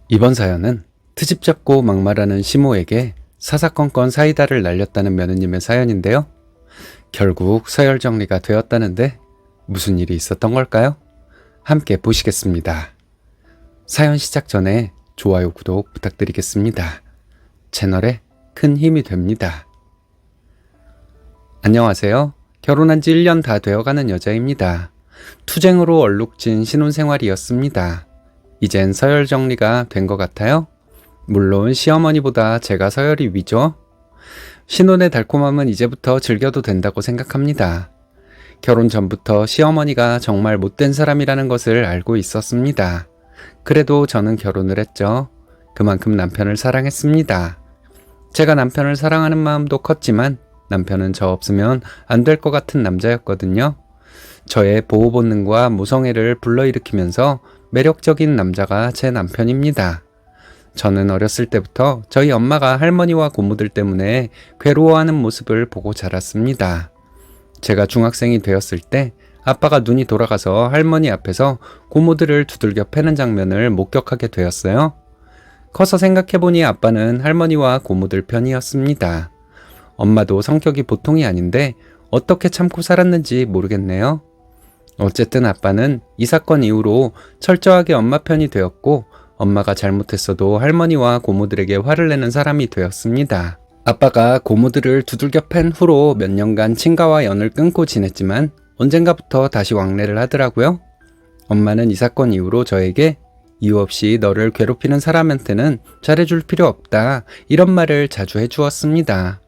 이번 사연은 트집 잡고 막말하는 시모에게 사사건건 사이다를 날렸다는 며느님의 사연인데요. 결국 서열 정리가 되었다는데 무슨 일이 있었던 걸까요? 함께 보시겠습니다. 사연 시작 전에 좋아요, 구독 부탁드리겠습니다. 채널에 큰 힘이 됩니다. 안녕하세요. 결혼한 지 1년 다 되어가는 여자입니다. 투쟁으로 얼룩진 신혼생활이었습니다. 이젠 서열 정리가 된 것 같아요. 물론 시어머니보다 제가 서열이 위죠. 신혼의 달콤함은 이제부터 즐겨도 된다고 생각합니다. 결혼 전부터 시어머니가 정말 못된 사람이라는 것을 알고 있었습니다. 그래도 저는 결혼을 했죠. 그만큼 남편을 사랑했습니다. 제가 남편을 사랑하는 마음도 컸지만 남편은 저 없으면 안 될 것 같은 남자였거든요. 저의 보호 본능과 모성애를 불러일으키면서 매력적인 남자가 제 남편입니다. 저는 어렸을 때부터 저희 엄마가 할머니와 고모들 때문에 괴로워하는 모습을 보고 자랐습니다. 제가 중학생이 되었을 때 아빠가 눈이 돌아가서 할머니 앞에서 고모들을 두들겨 패는 장면을 목격하게 되었어요. 커서 생각해보니 아빠는 할머니와 고모들 편이었습니다. 엄마도 성격이 보통이 아닌데 어떻게 참고 살았는지 모르겠네요. 어쨌든 아빠는 이 사건 이후로 철저하게 엄마 편이 되었고 엄마가 잘못했어도 할머니와 고모들에게 화를 내는 사람이 되었습니다. 아빠가 고모들을 두들겨 팬 후로 몇 년간 친가와 연을 끊고 지냈지만 언젠가부터 다시 왕래를 하더라고요. 엄마는 이 사건 이후로 저에게 이유 없이 너를 괴롭히는 사람한테는 잘해줄 필요 없다 이런 말을 자주 해주었습니다.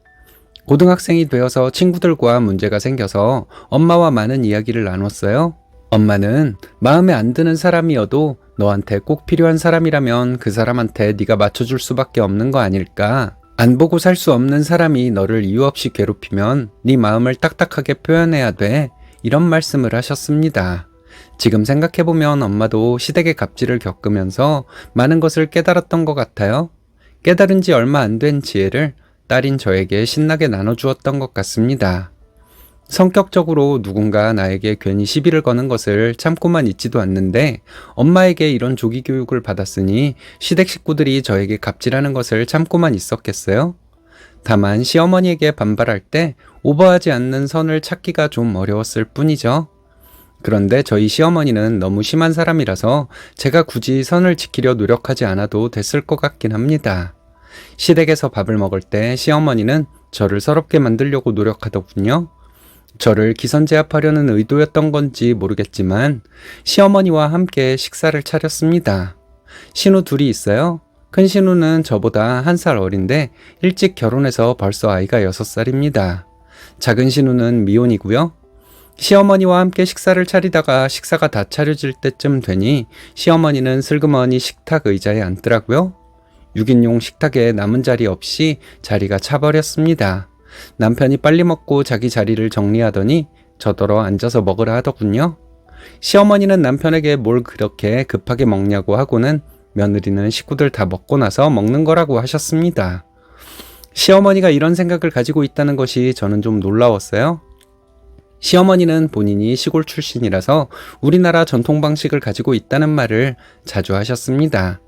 고등학생이 되어서 친구들과 문제가 생겨서 엄마와 많은 이야기를 나눴어요. 엄마는 마음에 안 드는 사람이어도 너한테 꼭 필요한 사람이라면 그 사람한테 네가 맞춰줄 수밖에 없는 거 아닐까? 안 보고 살 수 없는 사람이 너를 이유 없이 괴롭히면 네 마음을 딱딱하게 표현해야 돼. 이런 말씀을 하셨습니다. 지금 생각해보면 엄마도 시댁의 갑질을 겪으면서 많은 것을 깨달았던 것 같아요. 깨달은 지 얼마 안 된 지혜를 딸인 저에게 신나게 나눠주었던 것 같습니다. 성격적으로 누군가 나에게 괜히 시비를 거는 것을 참고만 있지도 않는데 엄마에게 이런 조기 교육을 받았으니 시댁 식구들이 저에게 갑질하는 것을 참고만 있었겠어요? 다만 시어머니에게 반발할 때 오버하지 않는 선을 찾기가 좀 어려웠을 뿐이죠. 그런데 저희 시어머니는 너무 심한 사람이라서 제가 굳이 선을 지키려 노력하지 않아도 됐을 것 같긴 합니다. 시댁에서 밥을 먹을 때 시어머니는 저를 서럽게 만들려고 노력하더군요. 저를 기선제압하려는 의도였던 건지 모르겠지만 시어머니와 함께 식사를 차렸습니다. 신우 둘이 있어요. 큰 신우는 저보다 1살 어린데 일찍 결혼해서 벌써 아이가 6살입니다. 작은 신우는 미혼이고요. 시어머니와 함께 식사를 차리다가 식사가 다 차려질 때쯤 되니 시어머니는 슬그머니 식탁 의자에 앉더라고요. 6인용 식탁에 남은 자리 없이 자리가 차버렸습니다. 남편이 빨리 먹고 자기 자리를 정리하더니 저더러 앉아서 먹으라 하더군요. 시어머니는 남편에게 뭘 그렇게 급하게 먹냐고 하고는 며느리는 식구들 다 먹고 나서 먹는 거라고 하셨습니다. 시어머니가 이런 생각을 가지고 있다는 것이 저는 좀 놀라웠어요. 시어머니는 본인이 시골 출신이라서 우리나라 전통 방식을 가지고 있다는 말을 자주 하셨습니다.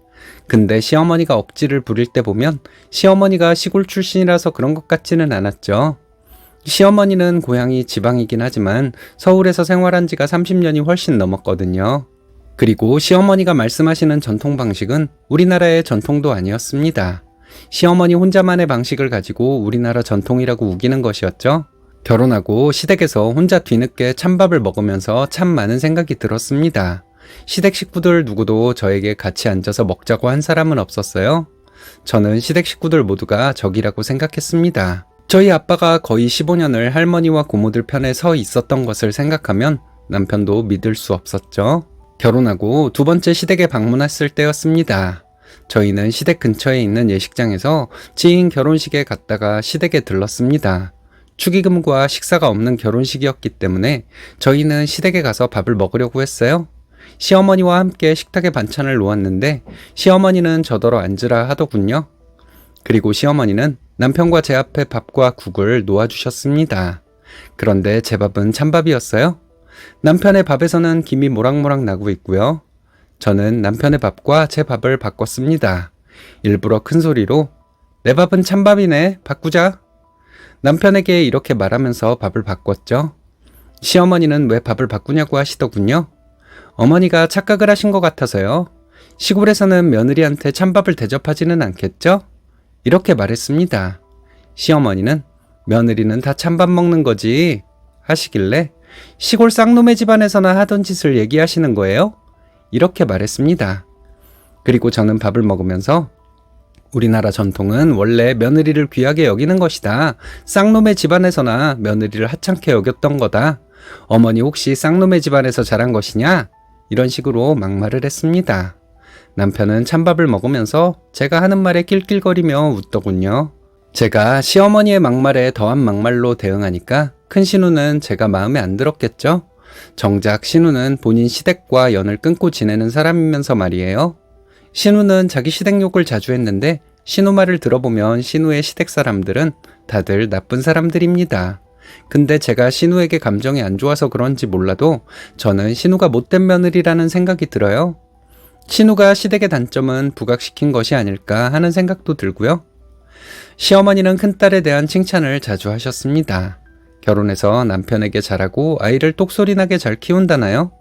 근데 시어머니가 억지를 부릴 때 보면 시어머니가 시골 출신이라서 그런 것 같지는 않았죠. 시어머니는 고향이 지방이긴 하지만 서울에서 생활한 지가 30년이 훨씬 넘었거든요. 그리고 시어머니가 말씀하시는 전통 방식은 우리나라의 전통도 아니었습니다. 시어머니 혼자만의 방식을 가지고 우리나라 전통이라고 우기는 것이었죠. 결혼하고 시댁에서 혼자 뒤늦게 찬밥을 먹으면서 참 많은 생각이 들었습니다. 시댁 식구들 누구도 저에게 같이 앉아서 먹자고 한 사람은 없었어요. 저는 시댁 식구들 모두가 적이라고 생각했습니다. 저희 아빠가 거의 15년을 할머니와 고모들 편에 서 있었던 것을 생각하면 남편도 믿을 수 없었죠. 결혼하고 두 번째 시댁에 방문했을 때였습니다. 저희는 시댁 근처에 있는 예식장에서 지인 결혼식에 갔다가 시댁에 들렀습니다. 축의금과 식사가 없는 결혼식이었기 때문에 저희는 시댁에 가서 밥을 먹으려고 했어요. 시어머니와 함께 식탁에 반찬을 놓았는데 시어머니는 저더러 앉으라 하더군요. 그리고 시어머니는 남편과 제 앞에 밥과 국을 놓아주셨습니다. 그런데 제 밥은 찬밥이었어요. 남편의 밥에서는 김이 모락모락 나고 있고요. 저는 남편의 밥과 제 밥을 바꿨습니다. 일부러 큰 소리로 내 밥은 찬밥이네. 바꾸자. 남편에게 이렇게 말하면서 밥을 바꿨죠. 시어머니는 왜 밥을 바꾸냐고 하시더군요. 어머니가 착각을 하신 것 같아서요. 시골에서는 며느리한테 찬밥을 대접하지는 않겠죠? 이렇게 말했습니다. 시어머니는 며느리는 다 찬밥 먹는 거지 하시길래 시골 쌍놈의 집안에서나 하던 짓을 얘기하시는 거예요? 이렇게 말했습니다. 그리고 저는 밥을 먹으면서 우리나라 전통은 원래 며느리를 귀하게 여기는 것이다. 쌍놈의 집안에서나 며느리를 하찮게 여겼던 거다. 어머니 혹시 쌍놈의 집안에서 자란 것이냐? 이런 식으로 막말을 했습니다. 남편은 찬밥을 먹으면서 제가 하는 말에 낄낄거리며 웃더군요. 제가 시어머니의 막말에 더한 막말로 대응하니까 큰 신우는 제가 마음에 안 들었겠죠? 정작 신우는 본인 시댁과 연을 끊고 지내는 사람이면서 말이에요. 신우는 자기 시댁 욕을 자주 했는데 신우 말을 들어보면 신우의 시댁 사람들은 다들 나쁜 사람들입니다. 근데 제가 신우에게 감정이 안 좋아서 그런지 몰라도 저는 신우가 못된 며느리라는 생각이 들어요. 신우가 시댁의 단점은 부각시킨 것이 아닐까 하는 생각도 들고요. 시어머니는 큰딸에 대한 칭찬을 자주 하셨습니다. 결혼해서 남편에게 잘하고 아이를 똑소리나게 잘 키운다나요?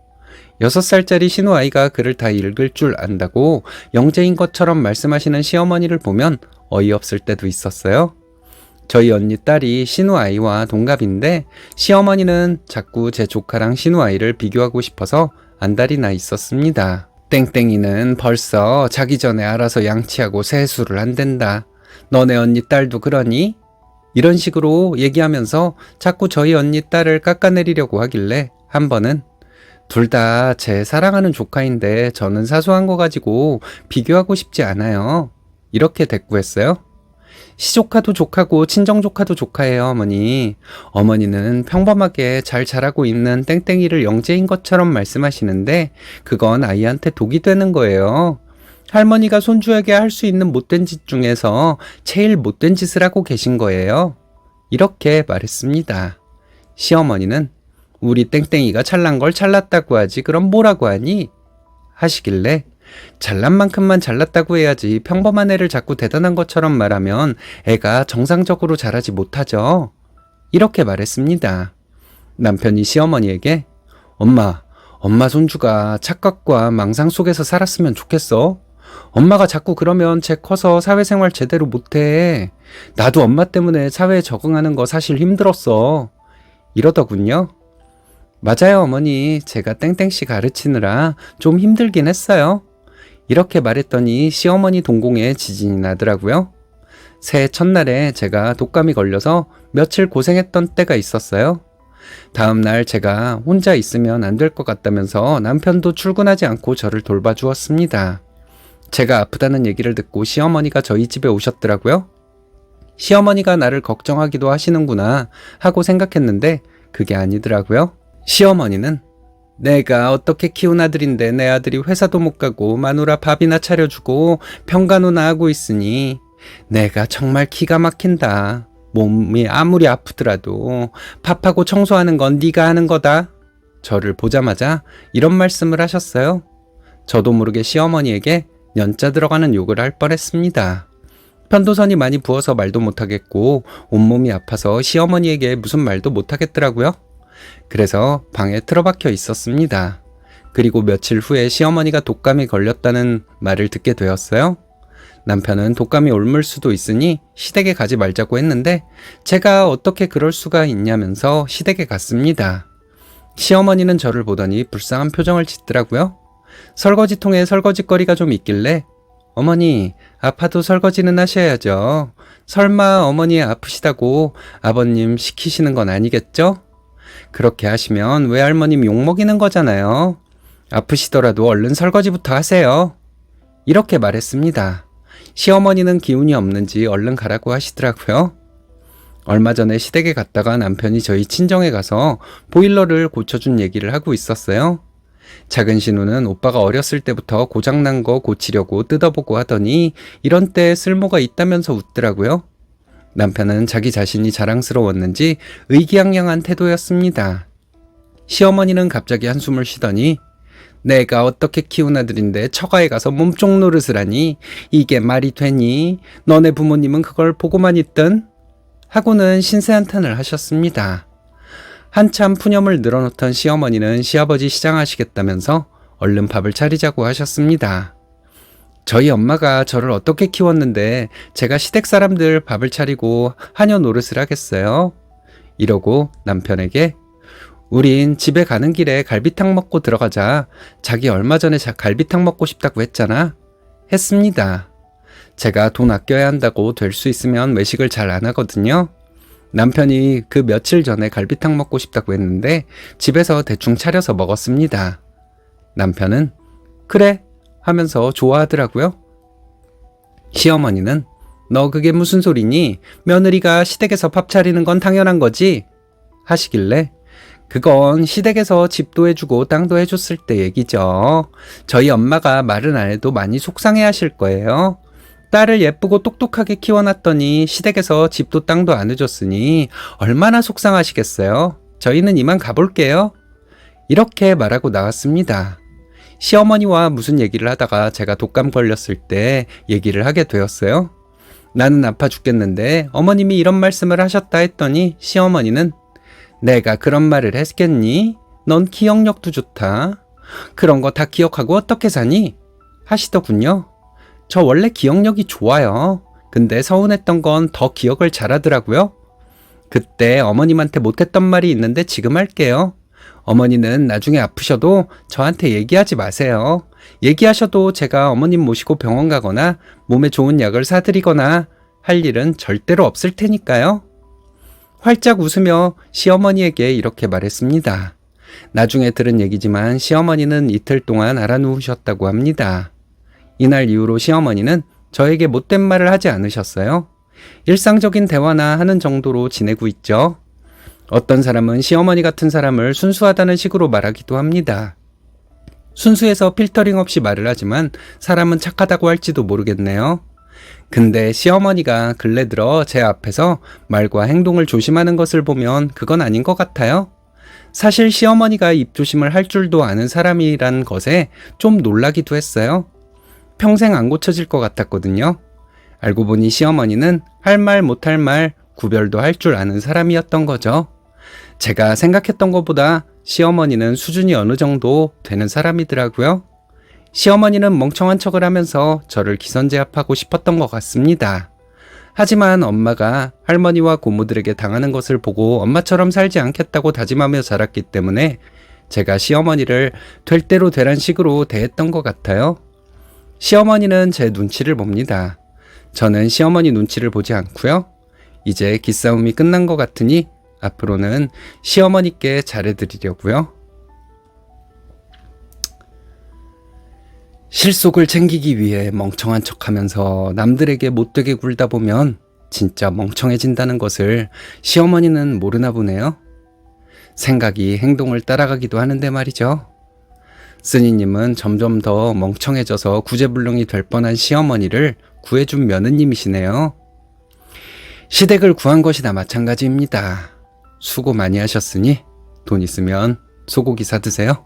6살짜리 신우 아이가 글을 다 읽을 줄 안다고 영재인 것처럼 말씀하시는 시어머니를 보면 어이없을 때도 있었어요. 저희 언니 딸이 신우 아이와 동갑인데 시어머니는 자꾸 제 조카랑 신우 아이를 비교하고 싶어서 안달이 나 있었습니다. 땡땡이는 벌써 자기 전에 알아서 양치하고 세수를 한댄다. 너네 언니 딸도 그러니? 이런 식으로 얘기하면서 자꾸 저희 언니 딸을 깎아내리려고 하길래 한 번은 둘 다 제 사랑하는 조카인데 저는 사소한 거 가지고 비교하고 싶지 않아요. 이렇게 대꾸했어요. 시조카도 조카고 친정조카도 조카예요, 어머니. 어머니는 평범하게 잘 자라고 있는 땡땡이를 영재인 것처럼 말씀하시는데 그건 아이한테 독이 되는 거예요. 할머니가 손주에게 할 수 있는 못된 짓 중에서 제일 못된 짓을 하고 계신 거예요. 이렇게 말했습니다. 시어머니는 우리 땡땡이가 잘난 걸 잘났다고 하지 그럼 뭐라고 하니? 하시길래 잘난 만큼만 잘났다고 해야지 평범한 애를 자꾸 대단한 것처럼 말하면 애가 정상적으로 자라지 못하죠. 이렇게 말했습니다. 남편이 시어머니에게 엄마 손주가 착각과 망상 속에서 살았으면 좋겠어. 엄마가 자꾸 그러면 쟤 커서 사회생활 제대로 못해. 나도 엄마 때문에 사회에 적응하는 거 사실 힘들었어. 이러더군요. 맞아요, 어머니. 제가 땡땡씨 가르치느라 좀 힘들긴 했어요. 이렇게 말했더니 시어머니 동공에 지진이 나더라고요. 새해 첫날에 제가 독감이 걸려서 며칠 고생했던 때가 있었어요. 다음 날 제가 혼자 있으면 안 될 것 같다면서 남편도 출근하지 않고 저를 돌봐주었습니다. 제가 아프다는 얘기를 듣고 시어머니가 저희 집에 오셨더라고요. 시어머니가 나를 걱정하기도 하시는구나 하고 생각했는데 그게 아니더라고요. 시어머니는 내가 어떻게 키운 아들인데 내 아들이 회사도 못 가고 마누라 밥이나 차려주고 평간호나 하고 있으니 내가 정말 기가 막힌다. 몸이 아무리 아프더라도 밥하고 청소하는 건 네가 하는 거다. 저를 보자마자 이런 말씀을 하셨어요. 저도 모르게 시어머니에게 연자 들어가는 욕을 할 뻔했습니다. 편도선이 많이 부어서 말도 못하겠고 온몸이 아파서 시어머니에게 무슨 말도 못하겠더라고요. 그래서 방에 틀어박혀 있었습니다. 그리고 며칠 후에 시어머니가 독감이 걸렸다는 말을 듣게 되었어요. 남편은 독감이 옮을 수도 있으니 시댁에 가지 말자고 했는데 제가 어떻게 그럴 수가 있냐면서 시댁에 갔습니다. 시어머니는 저를 보더니 불쌍한 표정을 짓더라고요. 설거지통에 설거지거리가 좀 있길래 어머니 아파도 설거지는 하셔야죠. 설마 어머니 아프시다고 아버님 시키시는 건 아니겠죠? 그렇게 하시면 외할머님 욕먹이는 거잖아요. 아프시더라도 얼른 설거지부터 하세요. 이렇게 말했습니다. 시어머니는 기운이 없는지 얼른 가라고 하시더라고요. 얼마 전에 시댁에 갔다가 남편이 저희 친정에 가서 보일러를 고쳐준 얘기를 하고 있었어요. 작은 신우는 오빠가 어렸을 때부터 고장난 거 고치려고 뜯어보고 하더니 이런 때 쓸모가 있다면서 웃더라고요. 남편은 자기 자신이 자랑스러웠는지 의기양양한 태도였습니다. 시어머니는 갑자기 한숨을 쉬더니 내가 어떻게 키운 아들인데 처가에 가서 몸종 노릇을 하니? 이게 말이 되니? 너네 부모님은 그걸 보고만 있든? 하고는 신세한탄을 하셨습니다. 한참 푸념을 늘어놓던 시어머니는 시아버지 시장하시겠다면서 얼른 밥을 차리자고 하셨습니다. 저희 엄마가 저를 어떻게 키웠는데 제가 시댁 사람들 밥을 차리고 하녀 노릇을 하겠어요? 이러고 남편에게 우린 집에 가는 길에 갈비탕 먹고 들어가자. 자기 얼마 전에 갈비탕 먹고 싶다고 했잖아. 했습니다. 제가 돈 아껴야 한다고 될 수 있으면 외식을 잘 안 하거든요. 남편이 그 며칠 전에 갈비탕 먹고 싶다고 했는데 집에서 대충 차려서 먹었습니다. 남편은 그래 하면서 좋아하더라고요. 시어머니는 너 그게 무슨 소리니? 며느리가 시댁에서 밥 차리는 건 당연한 거지? 하시길래 그건 시댁에서 집도 해주고 땅도 해줬을 때 얘기죠. 저희 엄마가 말은 안 해도 많이 속상해 하실 거예요. 딸을 예쁘고 똑똑하게 키워놨더니 시댁에서 집도 땅도 안 해줬으니 얼마나 속상하시겠어요. 저희는 이만 가볼게요. 이렇게 말하고 나왔습니다. 시어머니와 무슨 얘기를 하다가 제가 독감 걸렸을 때 얘기를 하게 되었어요. 나는 아파 죽겠는데 어머님이 이런 말씀을 하셨다 했더니 시어머니는 내가 그런 말을 했겠니? 넌 기억력도 좋다. 그런 거 다 기억하고 어떻게 사니? 하시더군요. 저 원래 기억력이 좋아요. 근데 서운했던 건 더 기억을 잘하더라고요. 그때 어머님한테 못했던 말이 있는데 지금 할게요. 어머니는 나중에 아프셔도 저한테 얘기하지 마세요. 얘기하셔도 제가 어머님 모시고 병원 가거나 몸에 좋은 약을 사드리거나 할 일은 절대로 없을 테니까요. 활짝 웃으며 시어머니에게 이렇게 말했습니다. 나중에 들은 얘기지만 시어머니는 이틀 동안 알아누우셨다고 합니다. 이날 이후로 시어머니는 저에게 못된 말을 하지 않으셨어요. 일상적인 대화나 하는 정도로 지내고 있죠. 어떤 사람은 시어머니 같은 사람을 순수하다는 식으로 말하기도 합니다. 순수해서 필터링 없이 말을 하지만 사람은 착하다고 할지도 모르겠네요. 근데 시어머니가 근래 들어 제 앞에서 말과 행동을 조심하는 것을 보면 그건 아닌 것 같아요. 사실 시어머니가 입조심을 할 줄도 아는 사람이란 것에 좀 놀라기도 했어요. 평생 안 고쳐질 것 같았거든요. 알고 보니 시어머니는 할 말 못할 말 구별도 할 줄 아는 사람이었던 거죠. 제가 생각했던 것보다 시어머니는 수준이 어느 정도 되는 사람이더라고요. 시어머니는 멍청한 척을 하면서 저를 기선제압하고 싶었던 것 같습니다. 하지만 엄마가 할머니와 고모들에게 당하는 것을 보고 엄마처럼 살지 않겠다고 다짐하며 자랐기 때문에 제가 시어머니를 될 대로 되란 식으로 대했던 것 같아요. 시어머니는 제 눈치를 봅니다. 저는 시어머니 눈치를 보지 않고요. 이제 기싸움이 끝난 것 같으니 앞으로는 시어머니께 잘해드리려고요. 실속을 챙기기 위해 멍청한 척하면서 남들에게 못되게 굴다 보면 진짜 멍청해진다는 것을 시어머니는 모르나 보네요. 생각이 행동을 따라가기도 하는데 말이죠. 쓰니님은 점점 더 멍청해져서 구제불능이 될 뻔한 시어머니를 구해준 며느님이시네요. 시댁을 구한 것이나 마찬가지입니다. 수고 많이 하셨으니 돈 있으면 소고기 사드세요.